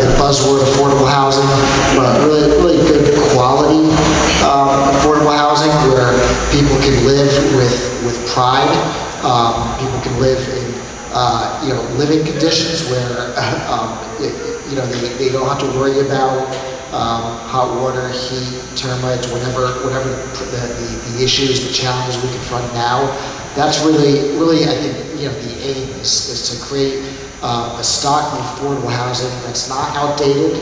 the buzzword affordable housing, but really good quality affordable housing where people can live with pride. People can live in living conditions where they don't have to worry about hot water, heat, termites, whatever the issues, the challenges we confront now. That's really I think the aim is to create a stock of affordable housing that's not outdated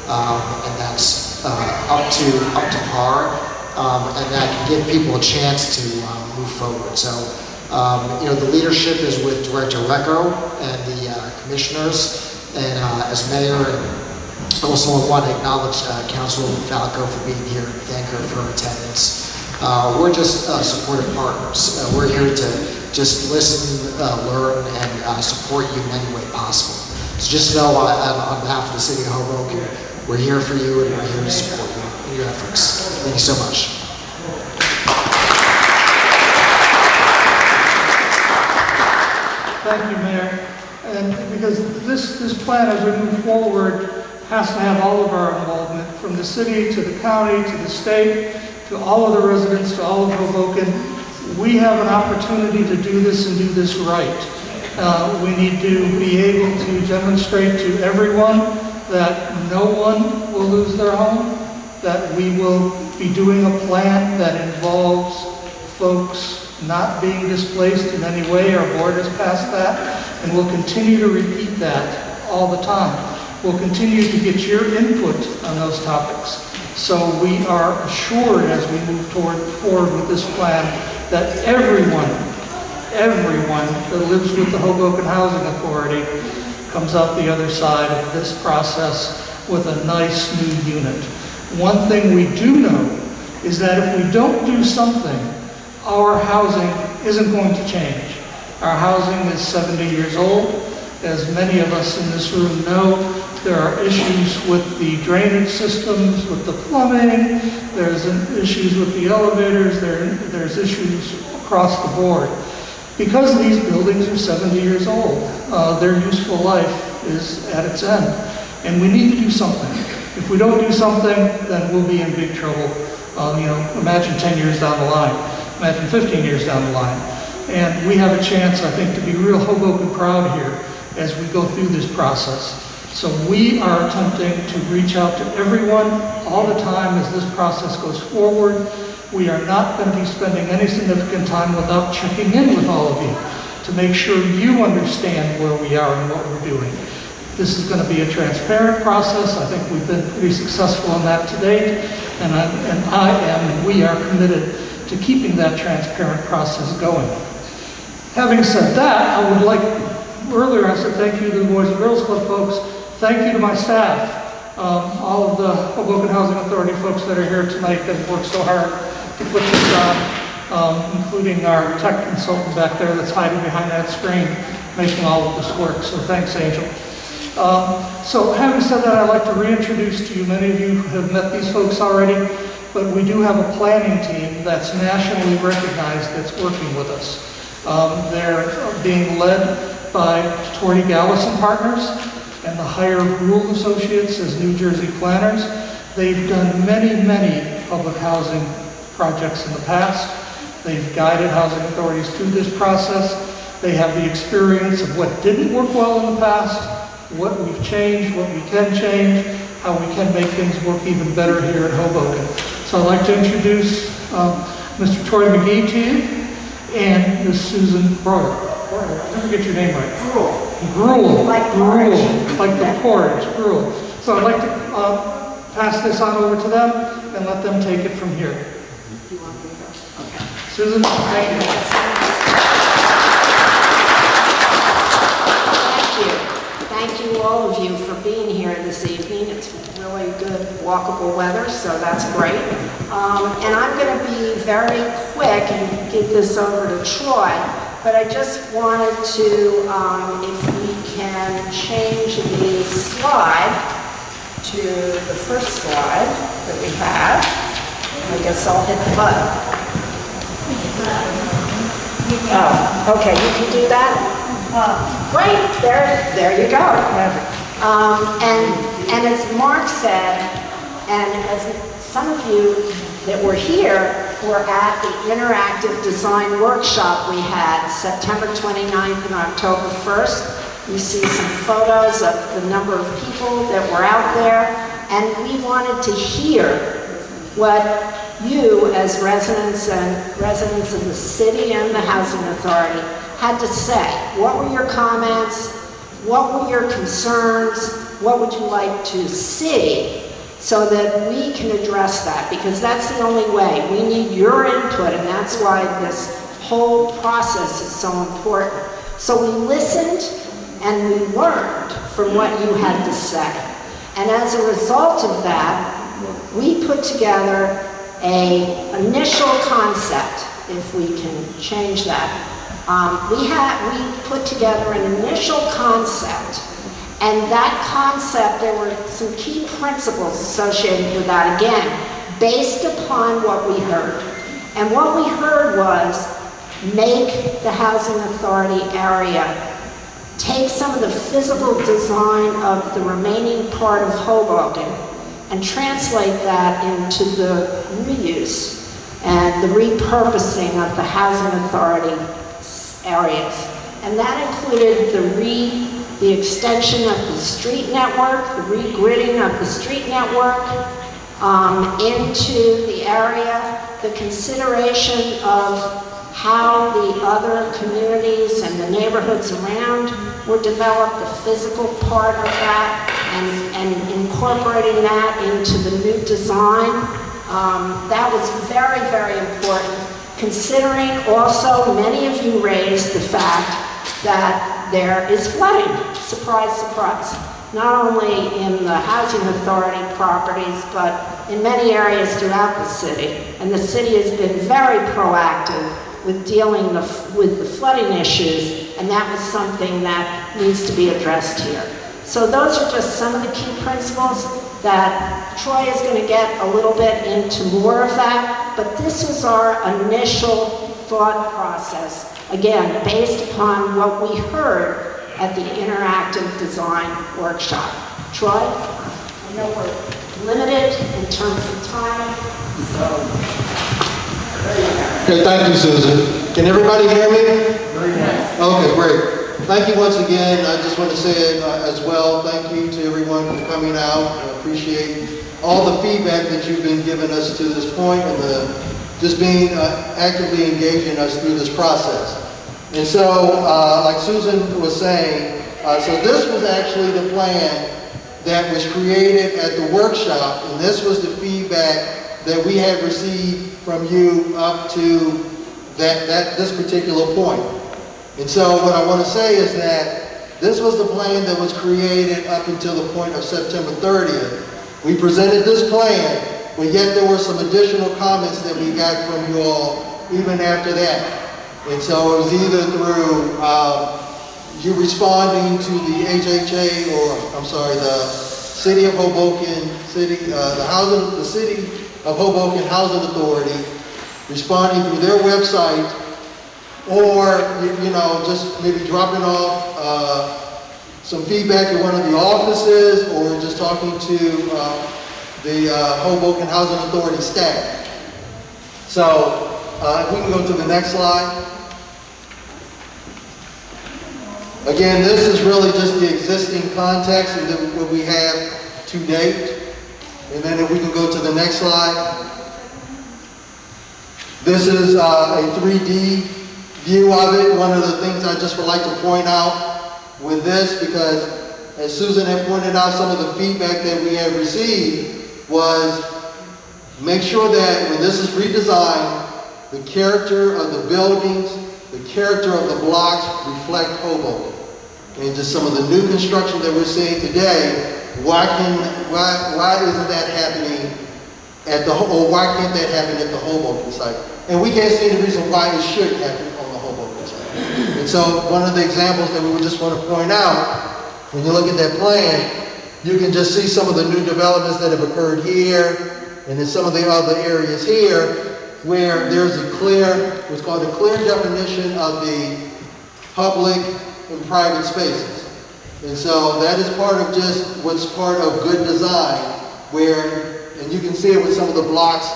and that's up to par, and that can give people a chance to move forward. So the leadership is with Director Recco and the commissioners, and as mayor. And also, I want to acknowledge Councilwoman Falco for being here and thank her for her attendance. We're just supportive partners. We're here to just listen, learn, and support you in any way possible. So just know on behalf of the City of Hoboken, we're here for you and we're here to support you in your efforts. Thank you so much. Thank you, Mayor. And because this plan, as we move forward, has to have all of our involvement, from the city to the county to the state to all of the residents to all of Hoboken. We have an opportunity to do this and do this right. We need to be able to demonstrate to everyone that no one will lose their home, that we will be doing a plan that involves folks not being displaced in any way. Our board has passed that, and we'll continue to repeat that all the time. We'll continue to get your input on those topics. So we are assured as we move forward with this plan that everyone that lives with the Hoboken Housing Authority comes out the other side of this process with a nice new unit. One thing we do know is that if we don't do something, our housing isn't going to change. Our housing is 70 years old. As many of us in this room know, there are issues with the drainage systems, with the plumbing, there's issues with the elevators, there's issues across the board. Because these buildings are 70 years old, their useful life is at its end. And we need to do something. If we don't do something, then we'll be in big trouble. Imagine 10 years down the line, imagine 15 years down the line. And we have a chance, I think, to be real Hoboken proud here as we go through this process. So we are attempting to reach out to everyone all the time as this process goes forward. We are not going to be spending any significant time without checking in with all of you to make sure you understand where we are and what we're doing. This is going to be a transparent process. I think we've been pretty successful in that to date, and we are committed to keeping that transparent process going. Having said that, I would like, earlier I said thank you to the Boys and Girls Club folks. Thank you to my staff, all of the Hoboken Housing Authority folks that are here tonight that have worked so hard to put this on, including our tech consultant back there that's hiding behind that screen, making all of this work. So thanks, Angel. So having said that, I'd like to reintroduce to you, many of you have met these folks already, but we do have a planning team that's nationally recognized that's working with us. They're being led by Torty Gallis and Partners and the Higher Rule Associates as New Jersey planners. They've done many public housing projects in the past. They've guided housing authorities through this process. They have the experience of what didn't work well in the past, what we've changed, what we can change, how we can make things work even better here in Hoboken. So I'd like to introduce Mr. Troy McGee to you and Ms. Susan Breuer. I never get your name right. Gruel. Like porridge. Like the porridge, gruel. So I'd like to pass this on over to them and let them take it from here. You want me to go? Okay. Susan, thank you. Thank you all of you for being here this evening. It's really good walkable weather, so that's great. And I'm going to be very quick and give this over to Troy, but I just wanted to, if we can change the slide to the first slide that we have. I guess I'll hit the button. Oh, okay, you can do that? Great, there you go. And as Mark said, and as some of you that were here were at the interactive design workshop we had September 29th and October 1st. You see some photos of the number of people that were out there, and we wanted to hear what you as residents of the city and the Housing Authority had to say. What were your comments? What were your concerns? What would you like to see so that we can address that? Because that's the only way. We need your input, and that's why this whole process is so important. So we listened and we learned from what you had to say. And as a result of that, we put together an initial concept, if we can change that. We put together an initial concept, and that concept, there were some key principles associated with that, again, based upon what we heard. And what we heard was, make the Housing Authority area take some of the physical design of the remaining part of Hoboken and translate that into the reuse and the repurposing of the Housing Authority areas. And that included the extension of the street network, the regridding of the street network into the area, the consideration of how the other communities and the neighborhoods around were developed, the physical part of that, and incorporating that into the new design. That was very, very important, considering also many of you raised the fact that there is flooding. Surprise, surprise. Not only in the Housing Authority properties, but in many areas throughout the city. And the city has been very proactive with dealing with the flooding issues, and that was something that needs to be addressed here. So those are just some of the key principles that Troy is going to get a little bit into more of that, but this was our initial thought process, again, based upon what we heard at the interactive design workshop. Troy, I know we're limited in terms of time, so. Okay, thank you, Susan. Can everybody hear me? Okay, great. Thank you once again. I just want to say as well, thank you to everyone for coming out. I appreciate all the feedback that you've been giving us to this point and just being actively engaging us through this process. And so, like Susan was saying, so this was actually the plan that was created at the workshop, and this was the feedback that we had received from you up to this particular point. And so what I want to say is that this was the plan that was created up until the point of September 30th. We presented this plan, but yet there were some additional comments that we got from you all even after that. And so it was either through you responding to the HHA, or I'm sorry, the City of Hoboken, the City of Hoboken Housing Authority, responding through their website, or just maybe dropping off some feedback at one of the offices, or just talking to the Hoboken Housing Authority staff. So if we can go to the next slide. Again, this is really just the existing context and then what we have to date. And then if we can go to the next slide. This is a 3D view of it. One of the things I just would like to point out with this, because as Susan had pointed out, some of the feedback that we had received was make sure that when this is redesigned, the character of the buildings, the character of the blocks reflect Hoboken. And just some of the new construction that we're seeing today, why isn't that happening or why can't that happen at the Hoboken site? And we can't see any reason why it should happen on the Hoboken site. And so one of the examples that we would just want to point out, when you look at that plan, you can just see some of the new developments that have occurred here, and in some of the other areas here, where there's what's called a clear definition of the public and private spaces. And so that is part of just what's part of good design, where, and you can see it with some of the blocks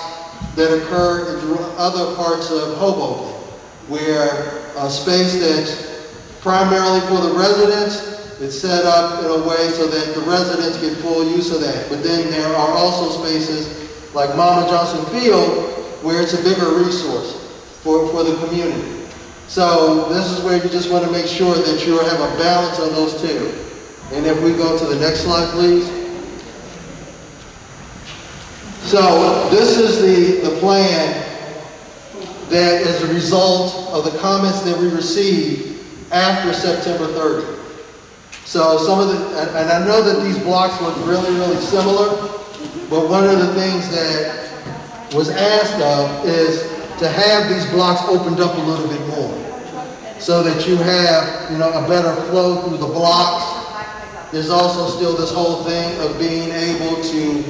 that occur in other parts of Hoboken, where a space that's primarily for the residents, it's set up in a way so that the residents get full use of that. But then there are also spaces like Mama Johnson Field, where it's a bigger resource for the community. So this is where you just want to make sure that you have a balance on those two. And if we go to the next slide, please. So this is the plan that is a result of the comments that we received after September 30. So some of the, and I know that these blocks look really, really similar, but one of the things that was asked of is to have these blocks opened up a little bit more, so that you have, a better flow through the blocks. There's also still this whole thing of being able to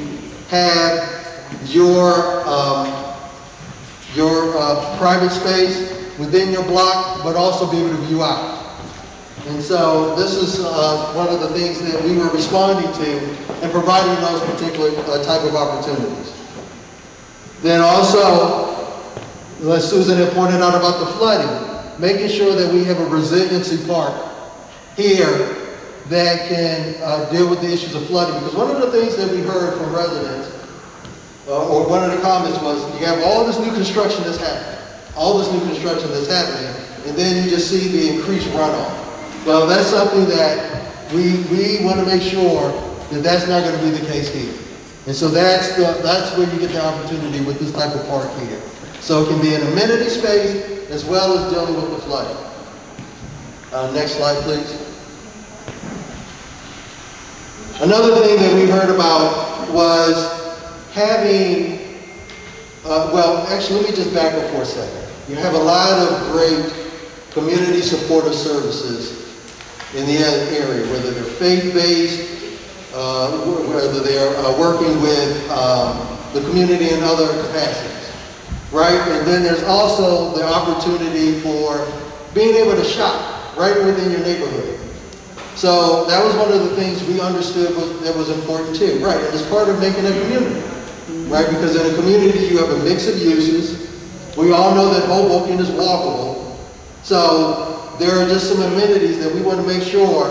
have your private space within your block, but also be able to view out. And so this is one of the things that we were responding to and providing those particular type of opportunities. Then also, as Susan had pointed out about the flooding, making sure that we have a resiliency park here that can deal with the issues of flooding. Because one of the things that we heard from residents, or one of the comments was, you have all this new construction that's happening, and then you just see the increased runoff. Well, that's something that we want to make sure that that's not going to be the case here. And so that's where you get the opportunity with this type of park here. So it can be an amenity space as well as dealing with the flooding. Next slide, please. Another thing that we heard about was having, well, actually, let me just back up for a second. You have a lot of great community supportive services in the area, whether they're faith-based, whether they're working with the community in other capacities, right? And then there's also the opportunity for being able to shop right within your neighborhood. So that was one of the things we understood that was important too, right? And it's part of making a community, right? Because in a community you have a mix of uses. We all know that Hoboken is walkable. So there are just some amenities that we want to make sure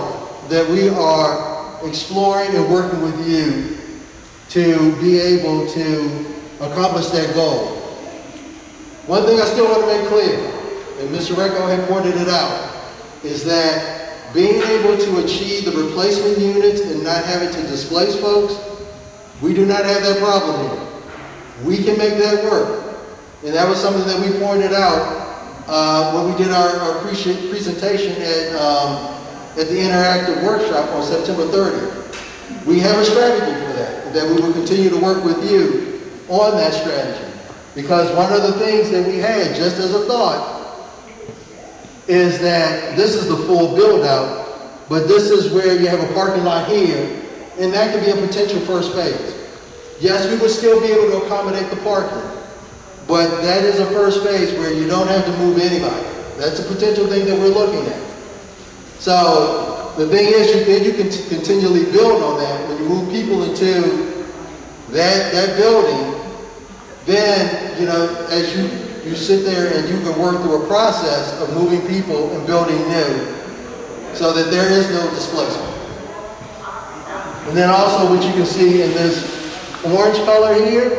that we are exploring and working with you to be able to accomplish that goal. One thing I still want to make clear, and Mr. Recco had pointed it out, is that being able to achieve the replacement units and not having to displace folks, we do not have that problem here. We can make that work. And that was something that we pointed out when we did our presentation at the interactive workshop on September 30th. We have a strategy for that we will continue to work with you on that strategy. Because one of the things that we had, just as a thought, is that this is the full build out, but this is where you have a parking lot here, and that could be a potential first phase. Yes, we would still be able to accommodate the parking, but that is a first phase where you don't have to move anybody. That's a potential thing that we're looking at. So the thing is, you can continually build on that. When you move people into that building, then, as you sit there and you can work through a process of moving people and building new so that there is no displacement. And then also what you can see in this orange color here,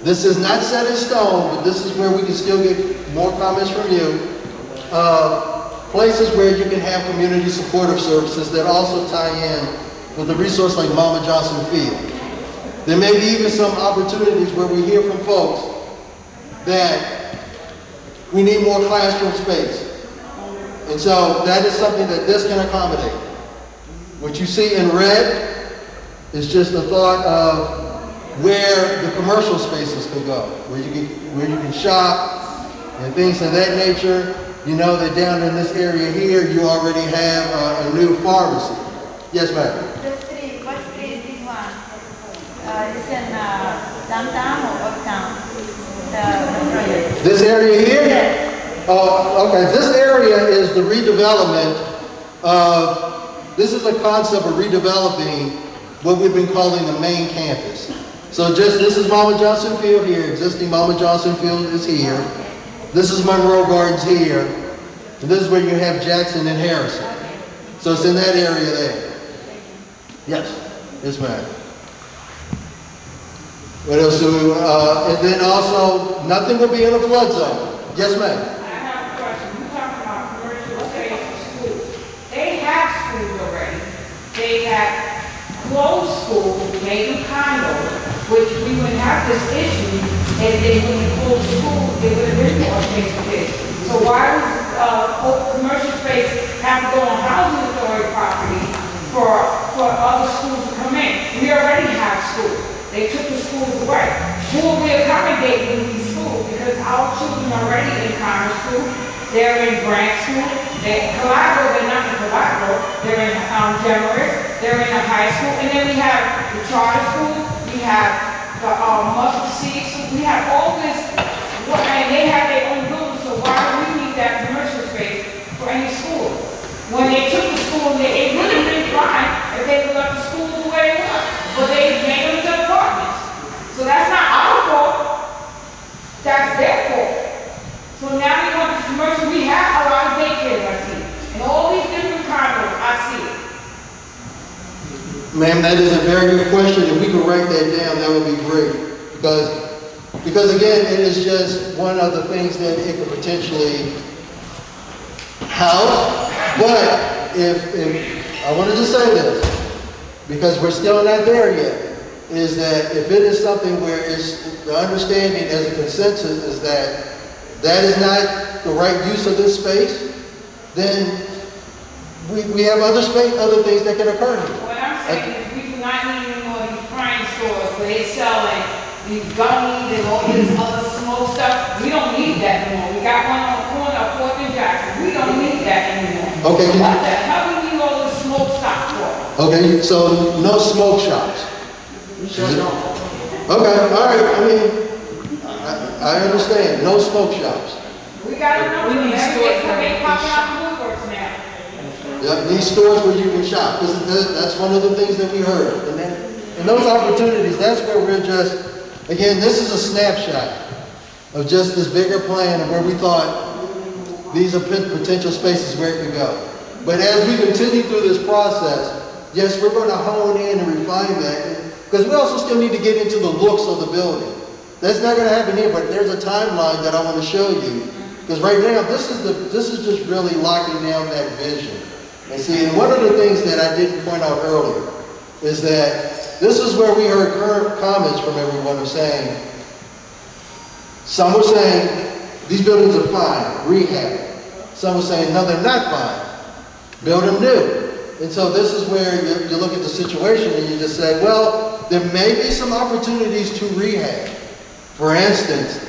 this is not set in stone, but this is where we can still get more comments from you. Places where you can have community supportive services that also tie in with a resource like Mama Johnson Field. There may be even some opportunities where we hear from folks that we need more classroom space. And so that is something that this can accommodate. What you see in red is just a thought of where the commercial spaces can go, where you can shop and things of that nature. You know that down in this area here, you already have a new pharmacy. Yes, ma'am. What street is this one? It's in downtown or uptown? The project. This area here? Yes. Oh, okay. This area is the redevelopment of this is a concept of redeveloping what we've been calling the main campus. So this is Mama Johnson Field here, existing Mama Johnson Field is here. This is Monroe Gardens here. And this is where you have Jackson and Harrison. So it's in that area there. Yes, yes ma'am. What else do we, and then also, nothing will be in a flood zone. Yes ma'am. I have a question. You're talking about commercial space schools. They have schools already. They have closed schools, made them condos, which we wouldn't have this issue if they wouldn't close schools, they would have been more space for this. So why would commercial space have to go on housing authority property for other schools to come in? We already have schools. They took the schools away. Who will we accommodate in these schools? Because our children are already in common school. They're in Grant School. Collateral, they're not in Collateral. They're in Generous. They're in the high school. And then we have the charter school. We have the mustard seed school. We have all this, and they have their own buildings. So why do we need that commercial space for any school? When they took the school, it would have been fine if they would let the school the way it was. But they made them into apartments. So that's not our fault. That's their fault. So now we want this commercial. We have a lot of daycares, I see. And all these different condos, I see it. Ma'am, that is a very good question. If we could write that down, that would be great. Because again, it is just one of the things that it could potentially house. But if I wanted to say this, because we're still not there yet, is that if it is something where it's the understanding as a consensus is that that is not the right use of this space, then we have other things that can occur here. What I'm saying is we do not need any more of these crime stores where they're selling these gummies and all this other smoke stuff. We don't need that anymore. We got one on the corner of 4th and Jackson. We don't need that anymore. Okay. What the hell do we need all this smoke stuff for? Okay, so no smoke shops. Okay, all right. I mean, I understand. No smoke shops. We got enough of them. Everything's popping out the woodworks now. Yep, these stores where you can shop. That's one of the things that we heard. And those opportunities, that's where we're just, again, this is a snapshot of just this bigger plan of where we thought these are potential spaces where it could go. But as we continue through this process, yes, we're going to hone in and refine that, because we also still need to get into the looks of the building. That's not going to happen here, but there's a timeline that I want to show you. Because right now, this is just really locking down that vision. And see, and one of the things that I didn't point out earlier is that this is where we heard current comments from everyone who's saying, some were saying, these buildings are fine, rehab. Some were saying, no, they're not fine, build them new. And so this is where you look at the situation and you just say, well, there may be some opportunities to rehab. For instance,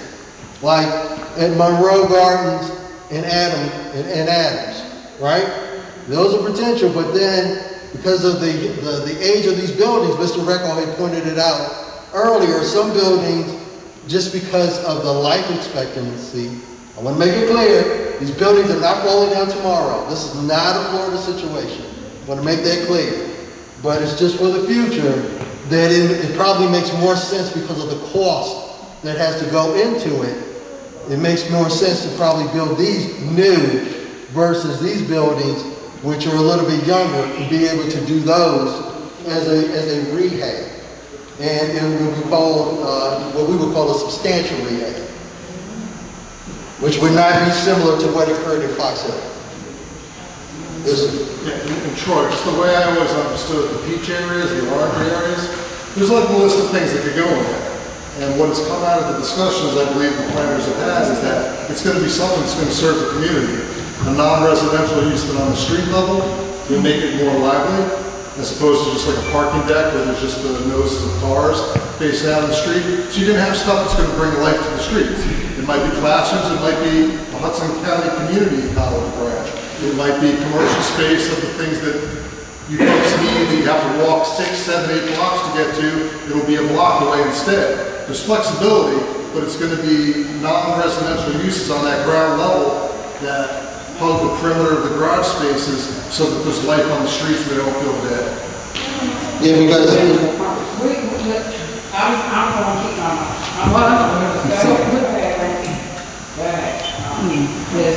like at Monroe Gardens and Adams, right? Those are potential, but then because of the age of these buildings, Mr. Recco had pointed it out earlier, some buildings, just because of the life expectancy, I want to make it clear, these buildings are not falling down tomorrow. This is not a Florida situation. I want to make that clear. But it's just for the future that it probably makes more sense because of the cost that has to go into it. It makes more sense to probably build these new versus these buildings, which are a little bit younger, and be able to do those as a rehab. And what we would call a substantial rehab, which would not be similar to what occurred in Fox Hill. Yeah, in Troy, just the way I always understood the peach areas, the orange areas, there's like a list of things that could go in there. And what has come out of the discussions, I believe the planners have had, is that it's going to be something that's going to serve the community. A non-residential use but on the street level will make it more lively, as opposed to just like a parking deck where there's just the noses of cars facing out on the street. So you're going to have stuff that's going to bring life to the streets. It might be classrooms, it might be a Hudson County Community College branch. It might be commercial space of the things that you folks need that you have to walk 6, 7, 8 blocks to get to. It'll be a block away instead. There's flexibility, but it's going to be non-residential uses on that ground level that hug the perimeter of the garage spaces so that there's life on the streets, we don't feel dead. Yeah, because, I'm gonna keep my mouth. Go ahead.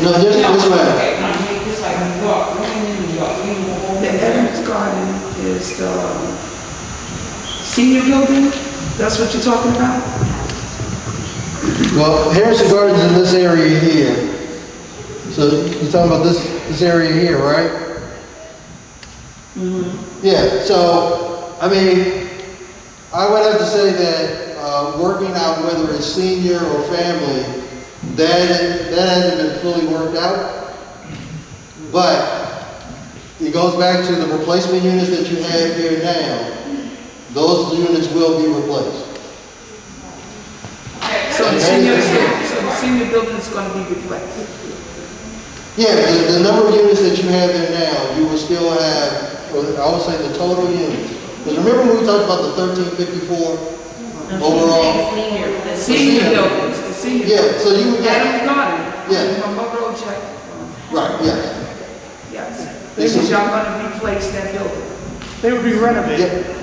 no, this way. Okay, I mean, just like New York, we're in New York, we won't. The Evans Garden is the senior building? That's what you're talking about? Well, Harrison Gardens in this area here. So you're talking about this area here, right? Yeah, so, I mean, I would have to say that working out whether it's senior or family, that hasn't been fully worked out. But it goes back to the replacement units that you have here now. Those units will be replaced. So the senior building is gonna be replaced? Yeah, the number of units that you have there now, you will still have, I would say the total units. Because remember when we talked about the 1354 overall? The senior buildings, the senior. Yeah, so you would get, Adams Garden. Yeah. Monroe Jack. right, yes. Yes. This is y'all gonna replace that building. They would be renovated. Yeah.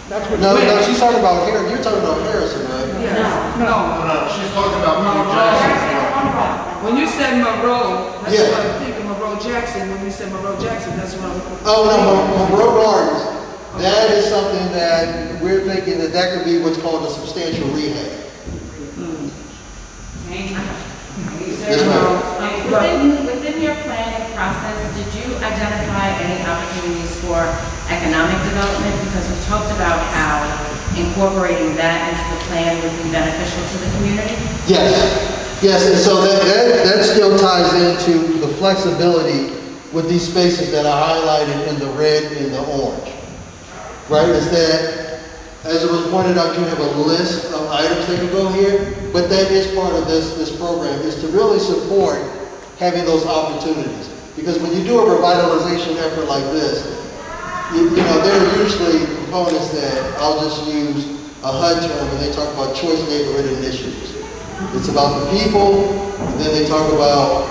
That's what. No, she's talking about here, you're talking about Harrison, right? Yeah. No. She's talking about Monroe Jackson. When you said Monroe, that's Yeah. what I'm thinking, Monroe Jackson. When you said Monroe Jackson, that's what I'm. Oh, no, Monroe Gardens, that is something that we're thinking that could be what's called a substantial rehab. Yes, ma'am. Within your planning process, did you identify any opportunities for economic development? Because we talked about how incorporating that into the plan would be beneficial to the community. Yes, and so that still ties into the flexibility with these spaces that are highlighted in the red and the orange. Right, is that, as it was pointed out, you have a list of items that can go here, but that is part of this program, is to really support having those opportunities. Because when you do a revitalization effort like this, you know, there are usually components that, I'll just use a HUD term when they talk about choice neighborhood initiatives. It's about the people, and then they talk about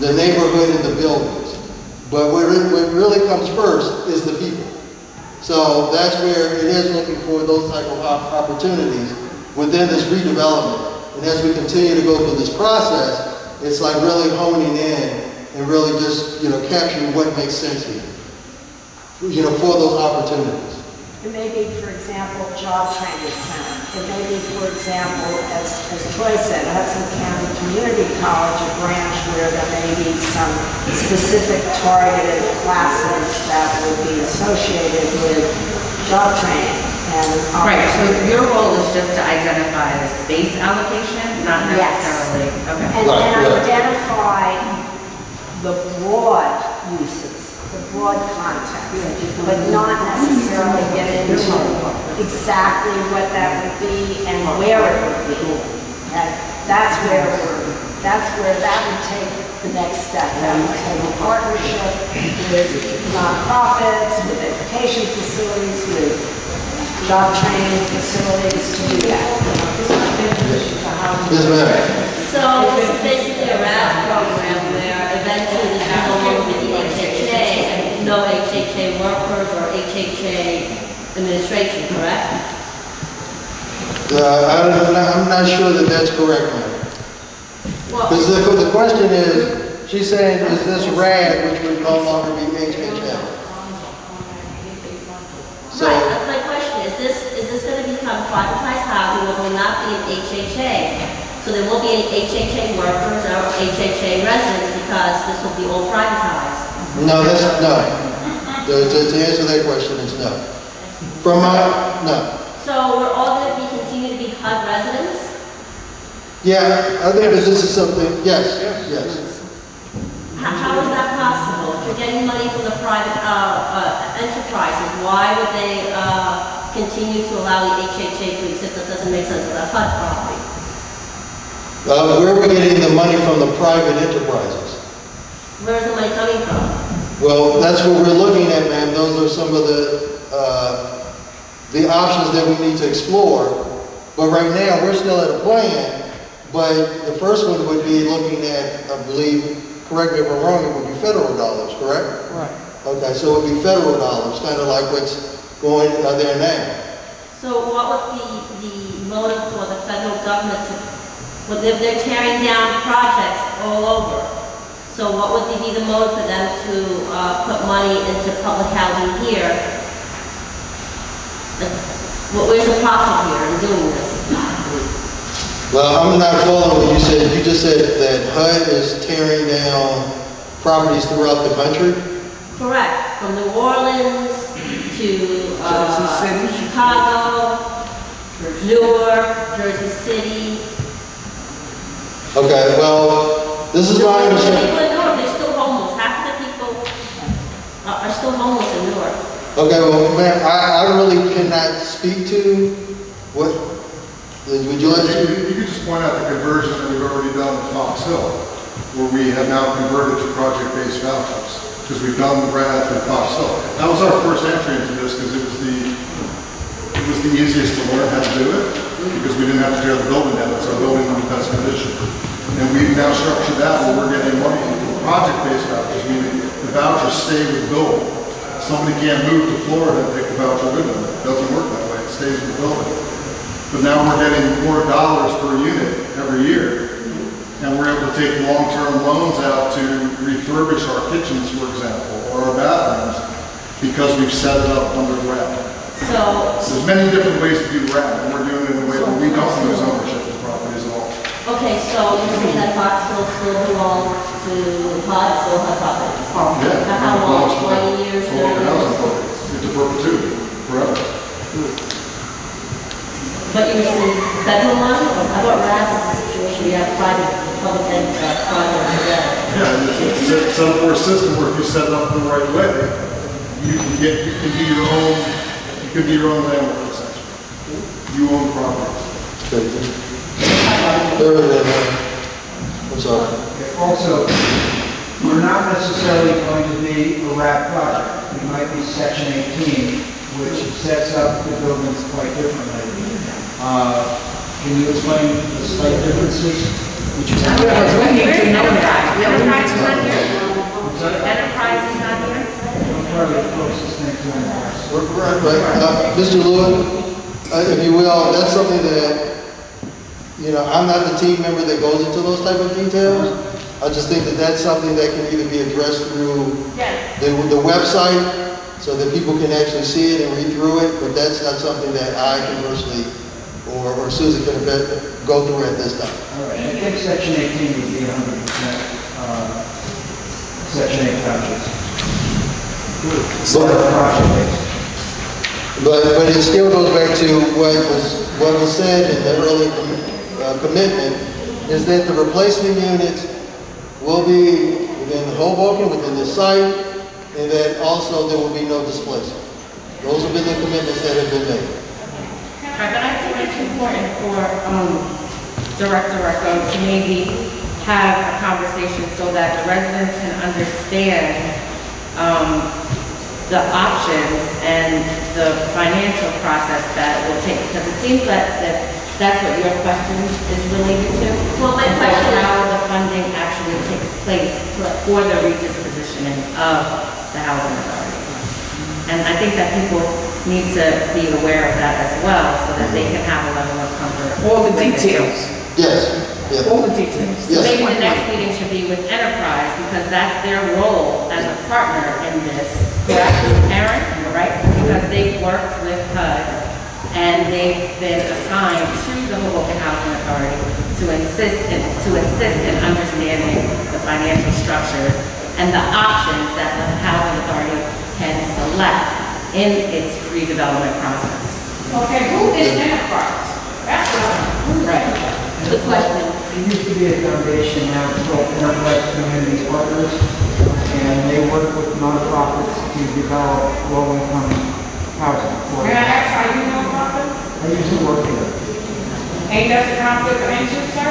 the neighborhood and the buildings. But what really comes first is the people. So that's where it is looking for those type of opportunities within this redevelopment. And as we continue to go through this process, it's like really honing in and really just, you know, capturing what makes sense here, you know, for those opportunities. It may be, for example, job training center. It may be, for example, as Troy said, Hudson County Community College, a branch where there may be some specific targeted classes that would be associated with job training. And Right, so your role is just to identify the space allocation, not Yes. necessarily, okay. And Right. identify the broad uses, the broad context, but not necessarily get into exactly what that would be and where it would be. And that's where that would take the next step. That would take a partnership with nonprofits, with education facilities, with job training facilities to do that. Yes, ma'am. So this is basically a RAS program where eventually this will no longer be the HHA, and no HHA workers or HHA administration, correct? I'm not sure that that's correct, ma'am. Well, Because the question is, she's saying, is this RAD, which would no longer be HHL? So, right, that's my question. Is this going to become privatized housing or will not be an HHA? So there won't be any HHA workers or HHA residents because this will be all privatized. no, no. To answer that question, it's no. No. So we're all going to be continue to be HUD residents? Yeah, I think that this is something, yes. How is that possible? If you're getting money from the private enterprises, why would they continue to allow the HHA to exist? That doesn't make sense with a HUD property. Where are we getting the money from the private enterprises? Where is the money coming from? Well, that's what we're looking at, ma'am. Those are some of the options that we need to explore. But right now, we're still at a plan. But the first one would be looking at, I believe, correct me if I'm wrong, it would be federal dollars, correct? Right. Okay, so it would be federal dollars, kind of like what's going there now. So what would be the motive for the federal government to, well, they're tearing down projects all over. So what would be the motive for them to put money into public housing here? Where's the profit here in doing this? Well, I'm not following what you said. You just said that HUD is tearing down properties throughout the country? Correct, from New Orleans to Jersey City. Chicago, Newark, Jersey City. Okay, well, this is my The understanding. people in Newark, they're still homeless. Half of the people are still homeless in Newark. Okay, well, ma'am, I really cannot speak to what, would you like to? You could just point out the conversion that we've already done at Fox Hill, where we have now converted to project-based vouchers, because we've done Brad through Fox Hill. That was our first entry into this, because it was the easiest to learn how to do it, because we didn't have to tear the building down, so our building was in the best condition. And we've now structured that where we're getting money for project-based vouchers, meaning the vouchers stay with the building. Somebody can't move to Florida and take the voucher with them. It doesn't work that way, it stays with the building. But now we're getting more dollars per unit every year. And we're able to take long-term loans out to refurbish our kitchens, for example, or our bathrooms, because we've set it up under RAP. So, There's many different ways to do RAP, and we're doing it in a way that we don't lose ownership of properties at all. okay, so you say that Fox Hill still belongs to HUD, still HUD property? Yeah. For how long, 20 years, 30 Well, years? it's a perpetuity, forever. But you receive federal money? I thought RAS is a situation where you have private, public and private together. Yeah, it's a set up for a system where if you set it up the right way, you can be your own landlord, essentially. You own properties. What's up? Also, we're not necessarily going to be a RAP project. We might be Section 18, which sets up the buildings quite differently. Can you explain the slight differences? Enterprise is not here. Enterprise is not here. Probably the closest thing to enterprise. Right. Mr. Lewin, if you will, that's something that, I'm not the team member that goes into those type of details. I just think that that's something that can either be addressed through the website so that people can actually see it and read through it, but that's not something that I can personally or Susan can go through at this time. All right, I think Section 18 would be 100% Section 8 vouchers. But it still goes back to what was said in the early commitment, is that the replacement units will be within Hoboken, within the site, and that also there will be no displacement. Those have been the commitments that have been made. Right, but I think it's important for Director Recco to maybe have a conversation so that the residents can understand the options and the financial process that it will take. Because it seems that that's what your question is related to. Well, my And so question is- how the funding actually takes place for the redispositioning of the housing authority. And I think that people need to be aware of that as well, so that they can have a level of comfort. All the with it. details, Yes. Yeah. all the details. So Yes. maybe the next meeting should be with Enterprise, because that's their role as a partner in this, correct, Aaron, right? Because they've worked with HUD, and they've been assigned to the Hoboken Housing Authority to assist in understanding the financial structures and the options that the Housing Authority can select in its redevelopment process. Okay, who is Enterprise? That's what Right. Good question. It used to be a foundation, now it's called Enterprise Community Partners, and they work with nonprofits to develop low-income housing. May I ask how you know about them? I used to work here. Ain't that a conflict of interest, sir?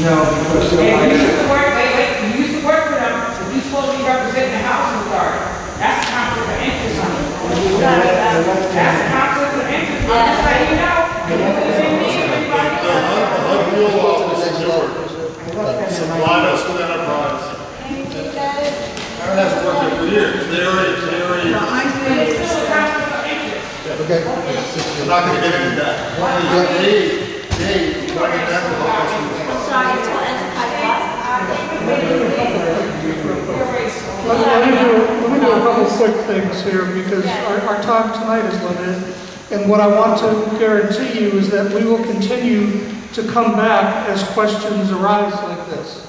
No, because And you used I, to work, you used to work for them, but you supposed to be representing the housing authority. That's a conflict of interest, honey. That's a conflict of interest. I'm just letting you know. You didn't need anybody. Supply us with enterprise. for years. They already. Okay. I'm not gonna get into that. They wanted that to help us with the process. Sorry, it's called enterprise Let me do a couple quick things here because our time tonight is limited. And what I want to guarantee you is that we will continue to come back as questions arise like this.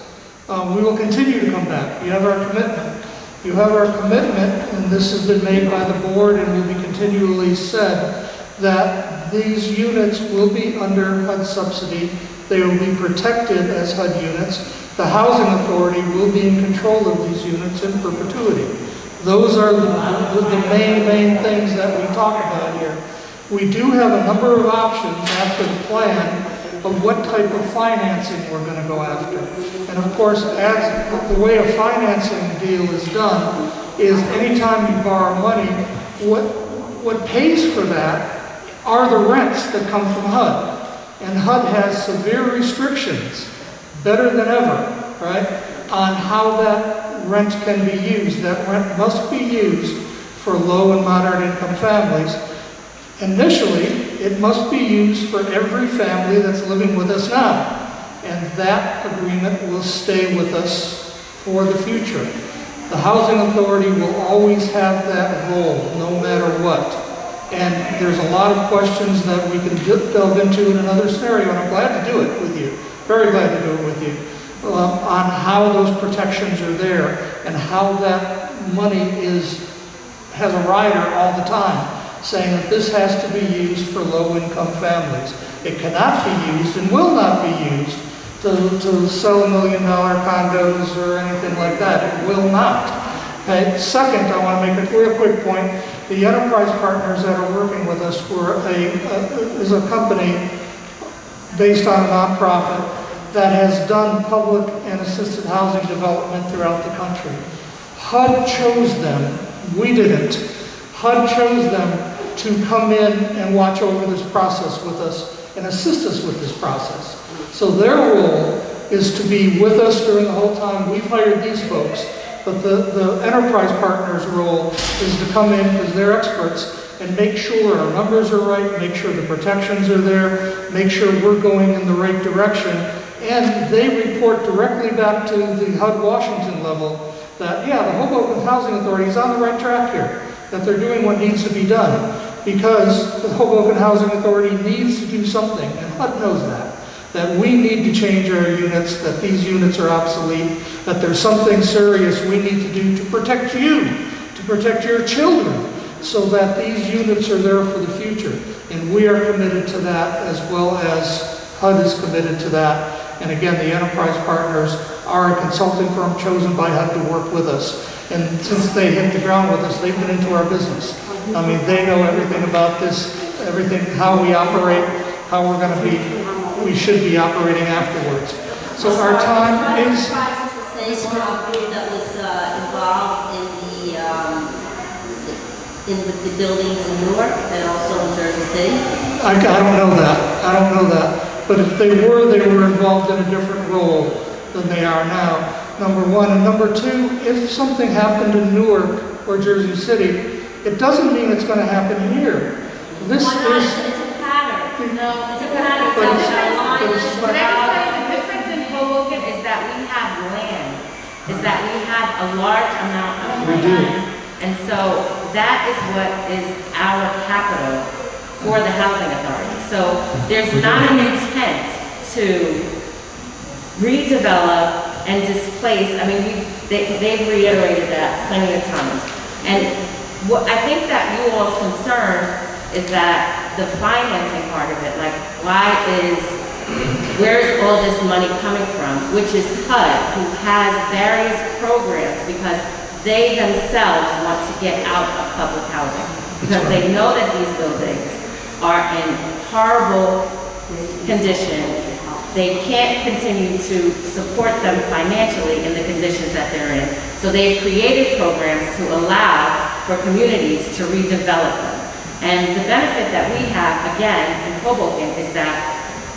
We will continue to come back. You have our commitment. You have our commitment, and this has been made by the board and will be continually said, that these units will be under HUD subsidy. They will be protected as HUD units. The housing authority will be in control of these units in perpetuity. Those are the main things that we talk about here. We do have a number of options after the plan of what type of financing we're going to go after. And of course, as the way a financing deal is done is anytime you borrow money, what pays for that are the rents that come from HUD. And HUD has severe restrictions, better than ever, right, on how that rent can be used. That rent must be used for low and moderate income families. Initially, it must be used for every family that's living with us now. And that agreement will stay with us for the future. The housing authority will always have that role, no matter what. And there's a lot of questions that we can delve into in another scenario, and I'm glad to do it with you, very glad to do it with you, on how those protections are there and how that money has a rider all the time, saying that this has to be used for low-income families. It cannot be used and will not be used to sell $1 million condos or anything like that. It will not. Okay. Second, I want to make a real quick point. The enterprise partners that are working with us is a company based on a nonprofit that has done public and assisted housing development throughout the country. HUD chose them. We didn't. HUD chose them to come in and watch over this process with us and assist us with this process. So their role is to be with us during the whole time. We've hired these folks, but the enterprise partners' role is to come in because they're experts and make sure our numbers are right, make sure the protections are there, make sure we're going in the right direction. And they report directly back to the HUD Washington level that, yeah, the Hoboken Housing Authority is on the right track here, that they're doing what needs to be done. Because the Hoboken Housing Authority needs to do something, and HUD knows that we need to change our units, that these units are obsolete, that there's something serious we need to do to protect you, to protect your children, so that these units are there for the future. And we are committed to that as well as HUD is committed to that. And again, the enterprise partners are a consulting firm chosen by HUD to work with us. And since they hit the ground with us, they've been into our business. I mean, they know everything about this, everything, how we operate, how we're going to be, we should be operating afterwards. So our time is... the same company that was involved in the buildings in Newark and also in Jersey City? I don't know that. I don't know that. But if they were involved in a different role than they are now, number one. And number two, if something happened in Newark or Jersey City, it doesn't mean it's going to happen here. This Why not? is... It's a pattern. No, It's a pattern. But It's it's- a line. but it's- Can I just tell you the difference in Hoboken is that we have land, is that we have a large amount of We land. do. And so that is what is our capital for the housing authority. So there's not an intent to redevelop and displace. I mean, they've reiterated that plenty of times. And what I think that you all's concern is that the financing part of it, like where is all this money coming from? Which is HUD, who has various programs because they themselves want to get out of public housing. Because they know that these buildings are in horrible conditions. They can't continue to support them financially in the conditions that they're in. So they've created programs to allow for communities to redevelop them. And the benefit that we have, again, in Hoboken is that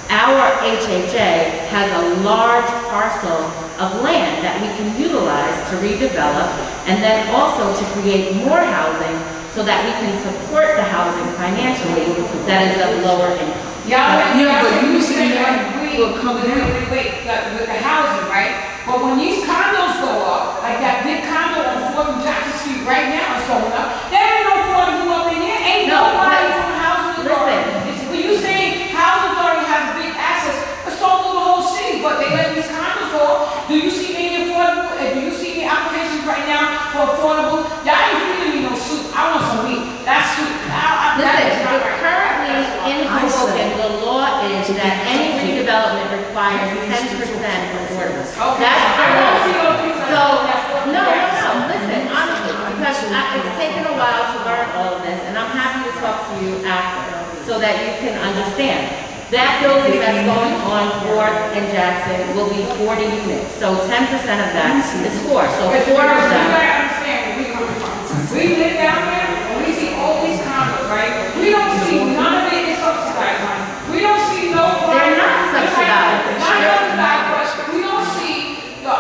our HHA has a large parcel of land that we can utilize to redevelop, and then also to create more housing so that we can support the housing financially that is of lower income. Yeah, but you said that With the housing, right? But when these condos go up, like that big condo on 4th and Jackson Street right now is going up, there ain't no affordable up in there. Ain't nobody from housing authority. When you say housing authority has big access, it's all over the whole city, but they let these condos go up. Do you see any affordable, do you see any applications right now for affordable? Y'all ain't feeding me no soup. I want some meat. That's soup. Listen, currently in Hoboken, the law is that any redevelopment requires 10% affordable. That's the law. So, no, listen, because it's taken a while to learn all of this, and I'm happy to talk to you after, so that you can understand. That building that's going on 4th and Jackson will be 40 units, so 10% of that is 4, so 4 of You them. gotta understand where we coming from. We live down there, and we see all these condos, right? We don't see none of it is subsidized, honey. We don't see no. They're not subsidized. Not subsidized, but we don't see the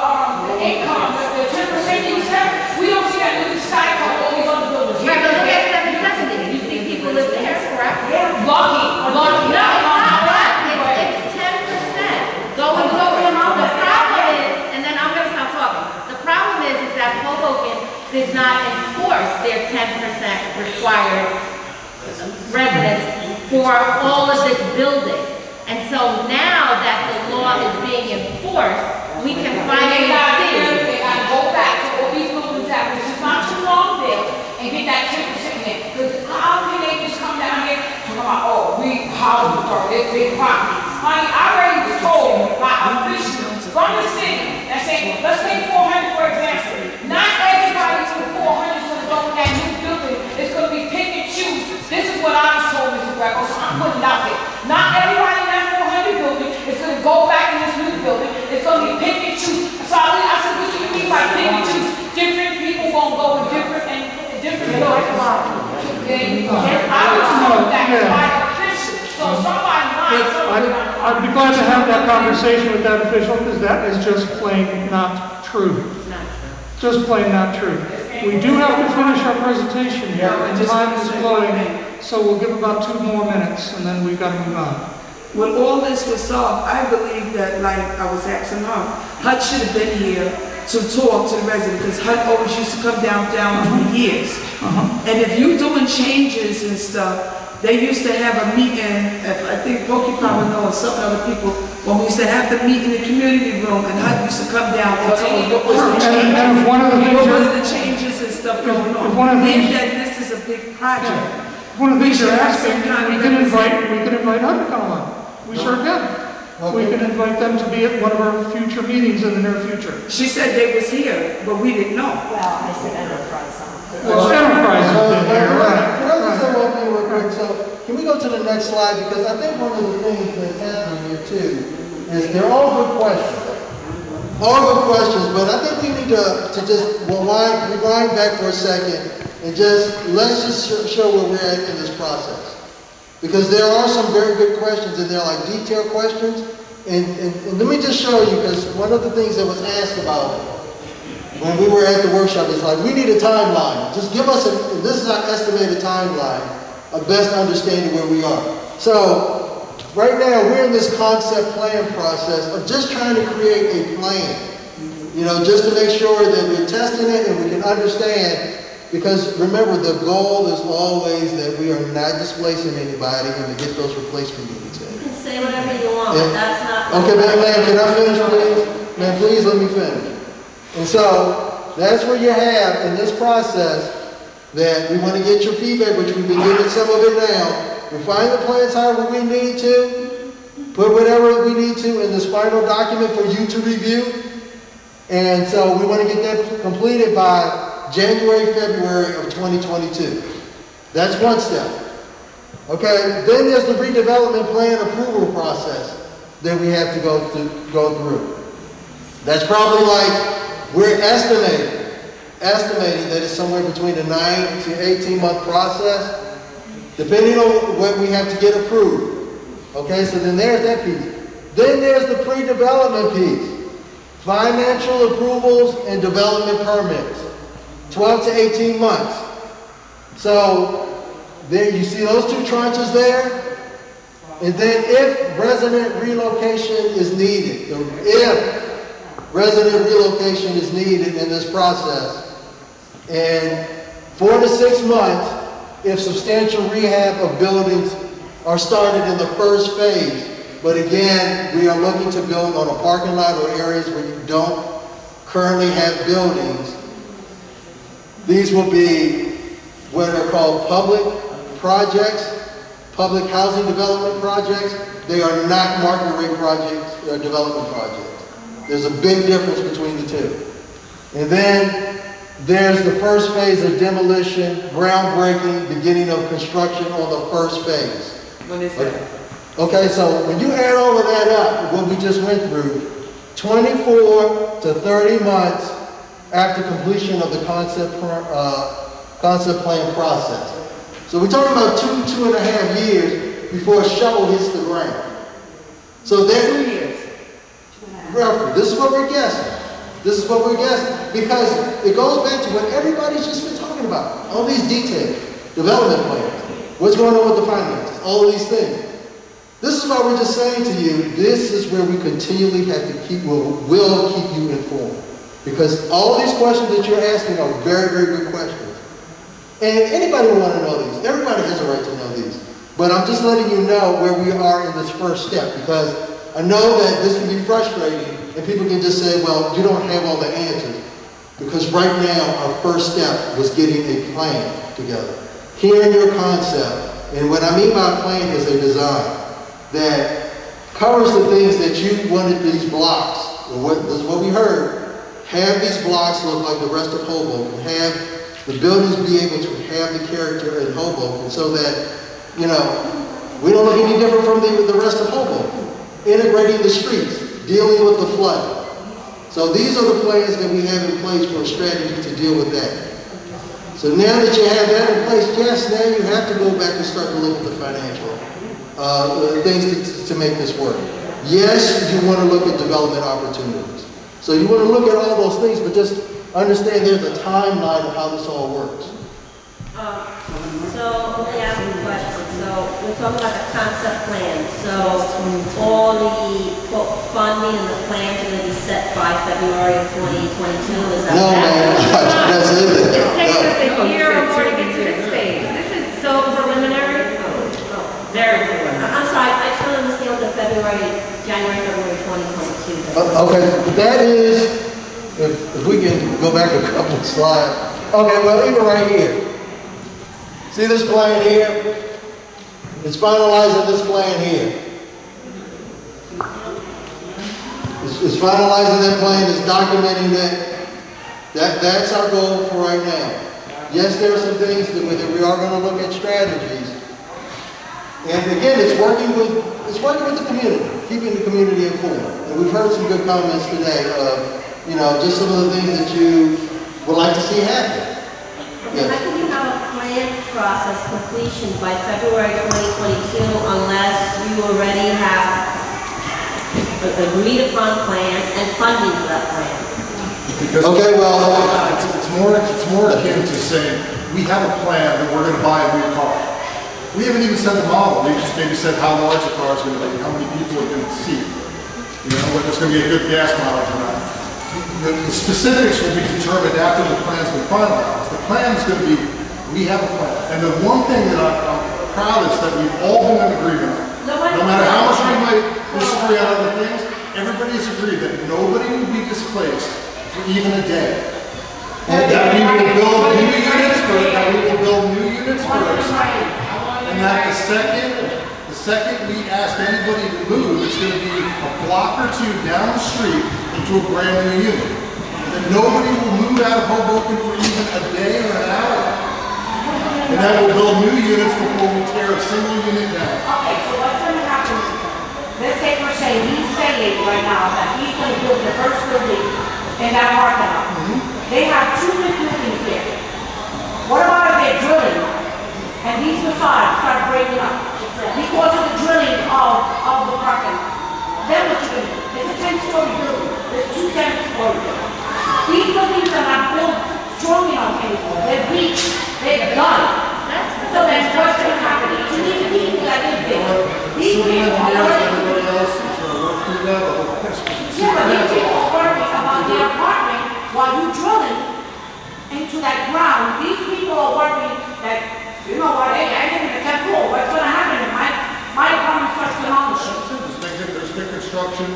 income, the 10% you said. We don't see that little cycle, all these other buildings. Right, but look at 770, you see people live there, correct? Lucky. No, it's not right, it's 10% going forward. The problem is, and then I'm gonna stop talking, the problem is that Hoboken did not enforce their 10% required residents for all of this building. And so now that the law is being enforced, we can finally see. They gotta go back to all these buildings that was just not too long there and get that 10% in. Because how can they just come down here and talk about, oh, we housing authority, it's big property. Honey, I already was told by officials from the city that say, let's take 400 for example. Not everybody to the 400 is gonna go in that new building. It's gonna be pick and choose. This is what I was told, Mr. Greco, so I'm putting it out there. Not everybody in that 400 building is gonna go back in this new building. It's gonna be pick and choose. So I said, what do you mean by pick and choose? Different people won't go in different buildings. I was told that by officials. So somebody lied, somebody I'd be glad to have that conversation with that official, because that is just plain not true. Just plain not true. We do have to finish our presentation here, and time is flowing, so we'll give about 2 more minutes, and then we've got to move on. When all this was solved, I believe that, like I was asking her, HUD should have been here to talk to the residents, because HUD always used to come down for years. And if you're doing changes and stuff, they used to have a meeting, I think Pokey probably knows, some other people, when we used to have the meeting in the community room, and HUD used to come down and tell us what was the changes, And one of the things what was you're- the changes and stuff going on. If one of the And things- that this is a big project. One of the things We you're should have asking, some kind of we can invite HUD to come along. We sure can. We can invite them to be at one of our future meetings in the near future. She said they was here, but we didn't know. Well, I said enterprise. Well, Enterprise has been here, Can right? I just say one thing real quick? So, can we go to the next slide? Because I think one of the things that's happening here too is they're all good questions. All good questions, but I think we need to just rewind back for a second and let's just show where we're at in this process. Because there are some very good questions and they're like detailed questions. And let me just show you, because one of the things that was asked about when we were at the workshop is like, we need a timeline. Just give us this is our estimated timeline of best understanding where we are. So, right now we're in this concept plan process of just trying to create a plan. You know, just to make sure that we're testing it and we can understand. Because remember, the goal is always that we are not displacing anybody and to get those replacement units in. You can say whatever you want, but that's not. Okay, ma'am, can I finish, please? Ma'am, please let me finish. And so, that's where you have in this process that we want to get your feedback, which we've been getting some of it now. Refine the plans however we need to, put whatever we need to in this final document for you to review. And so we want to get that completed by January, February of 2022. That's one step. Okay, then there's the redevelopment plan approval process that we have to go through. That's probably like, we're estimating that it's somewhere between a 9 to 18 month process, depending on what we have to get approved. Okay, so then there's that piece. Then there's the pre-development piece. Financial approvals and development permits, 12 to 18 months. So there you see those two tranches there. And then if resident relocation is needed, if resident relocation is needed in this process, and 4 to 6 months if substantial rehab of buildings are started in the first phase. But again, we are looking to build on a parking lot or areas where you don't currently have buildings. These will be what are called public projects, public housing development projects. They are not market rate projects or development projects. There's a big difference between the two. And then there's the first phase of demolition, groundbreaking, beginning of construction on the first phase. When is that? Okay, so when you add all of that up, what we just went through, 24 to 30 months after completion of the concept plan process. So we're talking about 2.5 years before a shovel hits the ground. So then, 2 years. roughly, this is what we're guessing. This is what we're guessing because it goes back to what everybody's just been talking about. All these details, development plans, what's going on with the finances, all of these things. This is why we're just saying to you, this is where we continually have to keep, will keep you informed. Because all of these questions that you're asking are very, very good questions. And anybody will want to know these. Everybody has a right to know these. But I'm just letting you know where we are in this first step because I know that this can be frustrating and people can just say, well, you don't have all the answers. Because right now, our first step was getting a plan together. Hearing your concept. And what I mean by a plan is a design that covers the things that you wanted these blocks, or this is what we heard, have these blocks look like the rest of Hoboken, have the buildings be able to have the character in Hoboken so that, you know, we don't look any different from the rest of Hoboken. Integrating the streets, dealing with the flood. So these are the plans that we have in place for a strategy to deal with that. So now that you have that in place, yes, now you have to go back and start to look at the financial things to make this work. Yes, you want to look at development opportunities. So you want to look at all those things, but just understand there's a timeline of how this all works. So let me ask you a question. So we're talking about the concept plan. So all the funding and the plans are going to be set by February of 2022. Is that No, man, that's it. It takes us Oh, a year or more to get to this phase. This is so preliminary. Very preliminary. I'm sorry, I just don't understand what the January, February 2022. Okay, that is, if we can go back a couple of slides. Okay, well, even right here. See this plan here? It's finalizing this plan here. It's finalizing that plan, it's documenting that. That's our goal for right now. Yes, there are some things that we are going to look at strategies. And again, it's working with the community, keeping the community informed. And we've heard some good comments today of, you know, just some of the things that you would like to see happen. How can you have a plan process completion by February 2022 unless you already have an agreed upon plan and funding for that plan? Because Okay, well, it's more akin to saying, we have a plan that we're going to buy a new car. We haven't even said the model. We just maybe said how large the car is going to be, how many people are going to seat. You know, whether it's going to be a good gas mileage or not. The specifics will be determined after the plan's been finalized. The plan is going to be, we have a plan. And the one thing that I'm proudest that we've all been in agreement on. No matter how much we might disagree on other things, everybody's agreed that nobody will be displaced for even a day. And that we will build new units first, and that the second we ask anybody to move, it's going to be a block or two down the street into a brand new unit. And nobody will move out of Hoboken for even a day or an hour. And then we'll build new units before we tear a single unit down. Okay, so what's going to happen? Let's say per se, he's saying right now that he's going to build the first building in that parking lot. They have 2 buildings there. What about if they're drilling and these facades start breaking up because of the drilling of the parking lot? Then what you going to do? It's a 10-story building. There's 2 10-story buildings. These buildings are not built strong enough anymore. They're weak. They're done. So that's what's going to happen to these people that live there. These people are worried. Everybody else is going to work through that, but Yeah, but these people are worried about their apartment while you're drilling into that ground. These people are worried that, you know what, hey, I live in a 10th floor. What's going to happen if my apartment starts demolishing? there's big construction,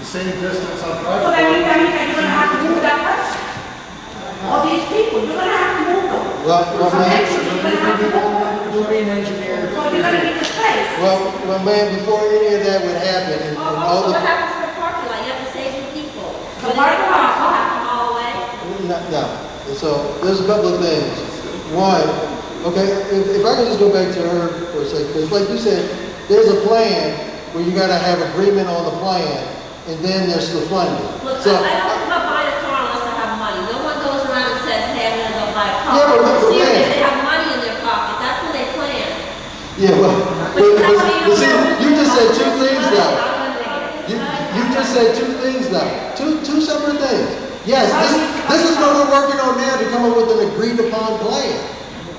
the same distance on private. So that means that you're going to have to move that person. All these people, you're going to have to move them. Well, So ma'am, eventually you're going to have to move them. So you're going to need the space. well, ma'am, before any of that would happen, and all Also, the... what happens to the parking lot? You have to save the people. The parking lot. Will have to come all the way. No, so there's a couple of things. One, okay, if I could just go back to her for a second, because like you said, there's a plan where you gotta have agreement on the plan, and then there's the funding. Look, So, I don't think about buying a car unless I have money. No one goes around and says, hey, I'm gonna go buy a car. Yeah, but look, Serious, man. they have money in their pocket. That's when they plan. yeah, well, but see, you just said two things now. You just said two things now. Two separate things. Yes, this is what we're working on now to come up with an agreed upon plan.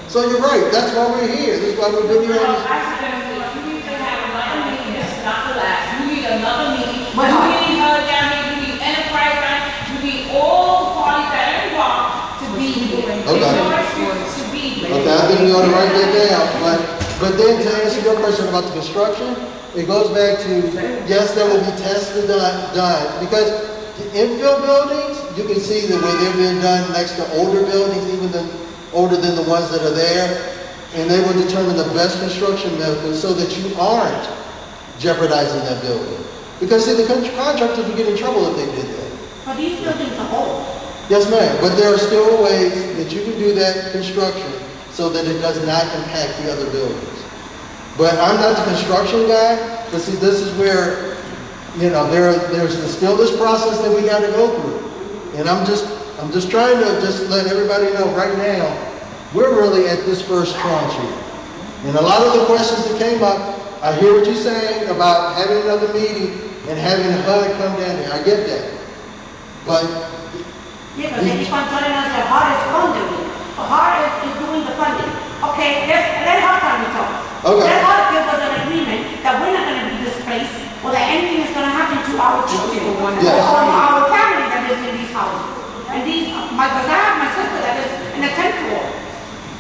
So you're right, that's why we're here. This is why we've been here on this. I suggest that you need to have another meeting, this is not the last, you need another meeting. You need her down here, you need Enterprise Bank, you need all parties that are involved to be here. Okay. There's no excuse to be here. Okay, I think we ought to write that down, but then to answer your question about the construction, it goes back to, yes, there will be tests done, because the infill buildings, you can see that where they've been done next to older buildings, even older than the ones that are there, and they will determine the best construction method so that you aren't jeopardizing that building. Because see, the contractors would get in trouble if they did that. But these buildings are old. Yes, ma'am, but there are still ways that you can do that construction so that it does not impact the other buildings. But I'm not the construction guy, but see, this is where, you know, there's still this process that we gotta go through. And I'm just trying to just let everybody know right now, we're really at this first tranche here. And a lot of the questions that came up, I hear what you're saying about having another meeting and having HUD come down here. I get that. But Yeah, but they keep on telling us that HUD is funding it. HUD is doing the funding. Okay, let HUD come and tell us. Okay. Let HUD give us an agreement that we're not gonna be displaced or that anything is gonna happen to our children Yes. or our family that lives in these houses. And because I have my sister that lives in the 10th floor.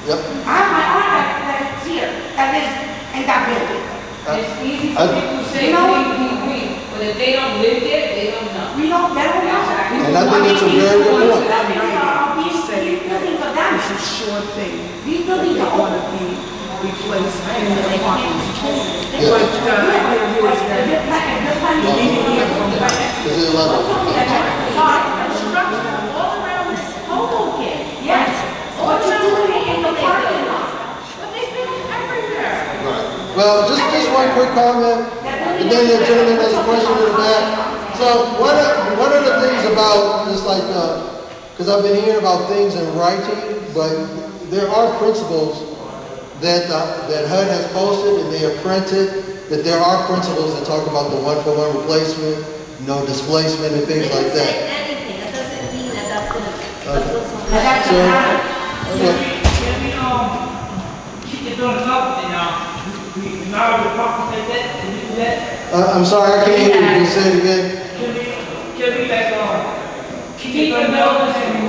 yep. I have my aunt that is here, that lives in that building. It's easy for people to say, we, but if they don't live there, they don't know. We don't, they don't know. And I think it's a very good point. These buildings are damaged. It's a sure thing. These buildings are Want old. to be replaced in the apartments. Yeah. But, here is that. You need to hear from the Is it 11? Yes, what you doing in the parking lot? But they've been everywhere. Right. Well, just one quick comment, and then the gentleman has a question in the back. So one of the things about just like, because I've been hearing about things in writing, but there are principles that HUD has posted and they are printed, that there are principles that talk about the one-for-one replacement, no displacement and things like They that. didn't say anything. That doesn't mean that that's gonna. That's So, okay. Can we, keep it going up and, we now the property like that, can we do that? I'm sorry, I can't hear you. Can you say it again? Can we like, keep it going up and,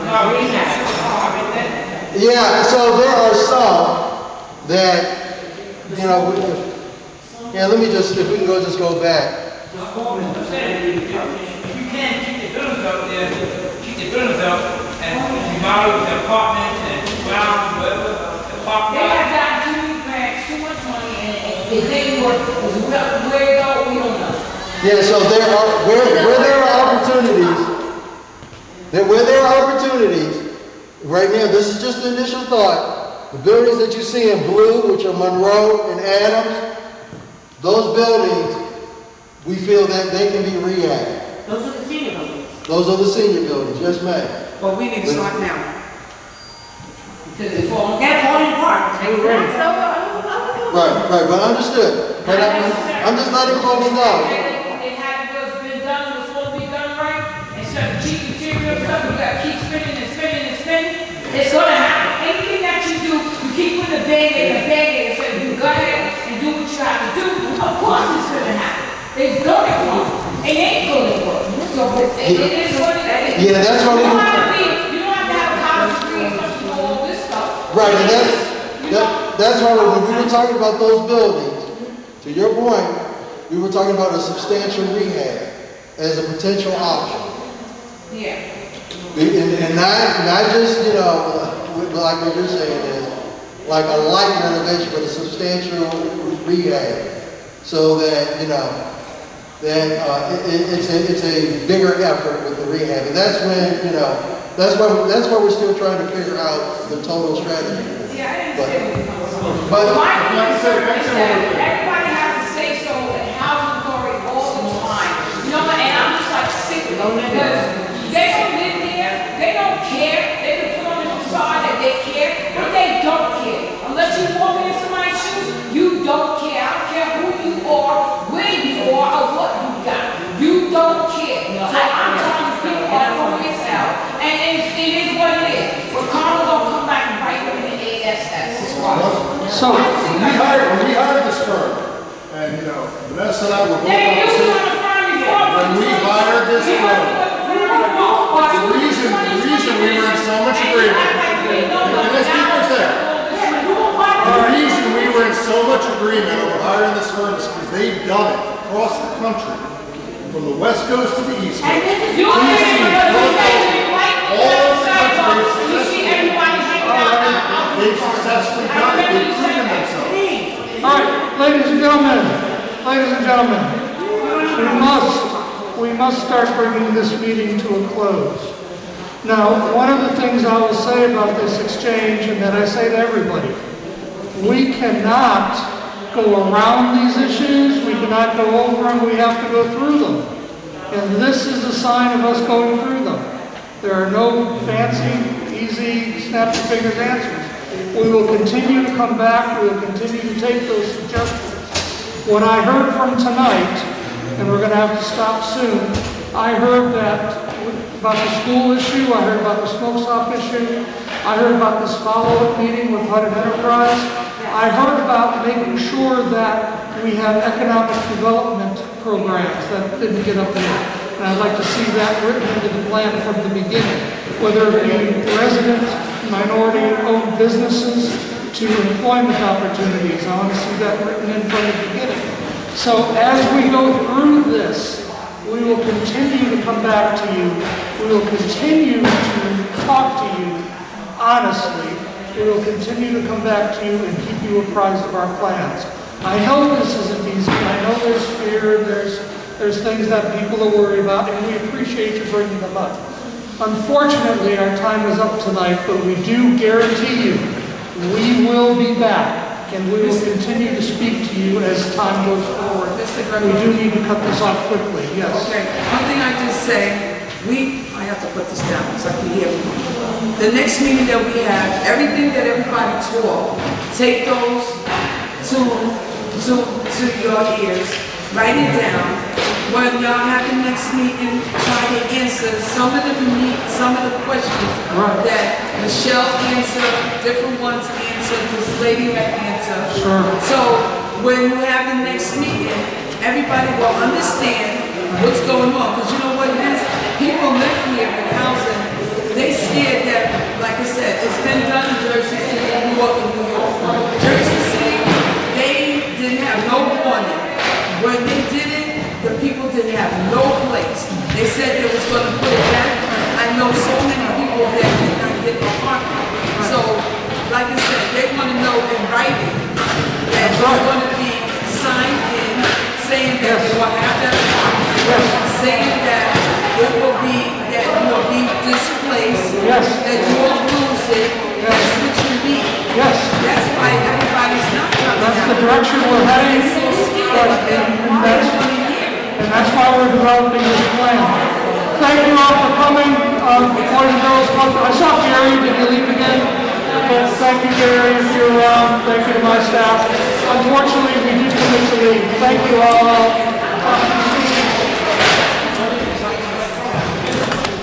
now we have like that? Yeah, so there are some that, you know, yeah, let me just, if we can just go back. I'm saying, if you can keep the buildings up there, keep the buildings up and remodel the apartments and ground, whatever, the parking They lot. have got too much money and it didn't work. Where it go, we don't know. Yeah, so there are, where there are opportunities, where there are opportunities, right now, this is just the initial thought, the buildings that you see in blue, which are Monroe and Adams, those buildings, we feel that they can be rehabbed. Those are the senior buildings. Those are the senior buildings, yes ma'am. But we need to start now. Because it's falling. They're falling apart. Right, but understood. But I'm just letting folks know. It had, was been done, was supposed to be done right, It's gonna happen. Anything that you do, you keep putting the band-aid and so you go ahead and do what you have to do. Of course it's gonna happen. It's gonna come. It ain't gonna work. So it is what it is. Yeah, that's why You don't have to have a college degree and stuff to do all this stuff. Right, and that's why when we were talking about those buildings, to your point, we were talking about a substantial rehab as a potential option. Yeah. And not just, you know, like what you're saying is, like a light renovation, but a substantial rehab. So that, you know, then it's a bigger effort with the rehab. And that's when, you know, that's why we're still trying to figure out the total strategy. Yeah, I understand. But my concern is that everybody has to say so in housing authority all the time. You know what, and I'm just like sick of it because they don't live there, they don't care, they can put on the facade that they care, but they don't care. Unless you walk in somebody's shoes, you don't care. I don't care who you are, where you are, or what you got. You don't care. So I'm trying to figure out for myself, and it is what it is. But Carla gonna come back and bite them in the ASS. So, When we hired this firm, and you know, Vanessa and I were both on the same. When we hired this firm, the reason we were in so much agreement, and let's keep it there. The reason we were in so much agreement over hiring this firm is because they've done it across the country, from the West Coast to the East Coast. You all over the country, they've successfully done it. They've proven themselves. all right, ladies and gentlemen, we must start bringing this meeting to a close. Now, one of the things I will say about this exchange, and that I say to everybody, we cannot go around these issues, we cannot go over them, we have to go through them. And this is a sign of us going through them. There are no fancy, easy, snap your fingers answers. We will continue to come back, we will continue to take those suggestions. What I heard from tonight, and we're going to have to stop soon, I heard that about the school issue, I heard about the smoke stop issue, I heard about this follow-up meeting with HUD and Enterprise, I heard about making sure that we have economic development programs that didn't get up there. And I'd like to see that written into the plan from the beginning, whether it be resident, minority-owned businesses to employment opportunities. I want to see that written in from the beginning. So as we go through this, we will continue to come back to you. We will continue to talk to you honestly. We will continue to come back to you and keep you apprised of our plans. I know this isn't easy. I know there's fear, there's things that people are worried about, and we appreciate you bringing them up. Unfortunately, our time is up tonight, but we do guarantee you we will be back, and we will continue to speak to you as time goes forward. We do need to cut this off quickly, yes. Okay, one thing I just say, I have to put this down so I can hear you. The next meeting that we have, everything that everybody taught, take those to your ears, write it down. When y'all have the next meeting, try to answer some of the questions that Michelle answered, different ones answered, this lady had answered. Sure. So when we have the next meeting, everybody will understand what's going on. Because you know what it is? People live here in housing, they scared that, like I said, it's been done in Jersey City, New York, and New York. Jersey City, they didn't have no warning. When they did it, the people didn't have no place. They said they was going to put it back. I know so many people that did not get an apartment. So, like I said, they want to know in writing that it's going to be signed in, saying that they will have that apartment, saying that it will be, that you will be displaced, that you will lose it. That's what you need. Yes. That's why everybody's not coming out. That's the direction we're heading. They're so scared. And that's why we're developing this plan. Thank you all for coming. Boys and girls, I saw Gary. Did you leave again? Yes, thank you, Gary, if you're around. Thank you to my staff. Unfortunately, we did commit to leave. Thank you all.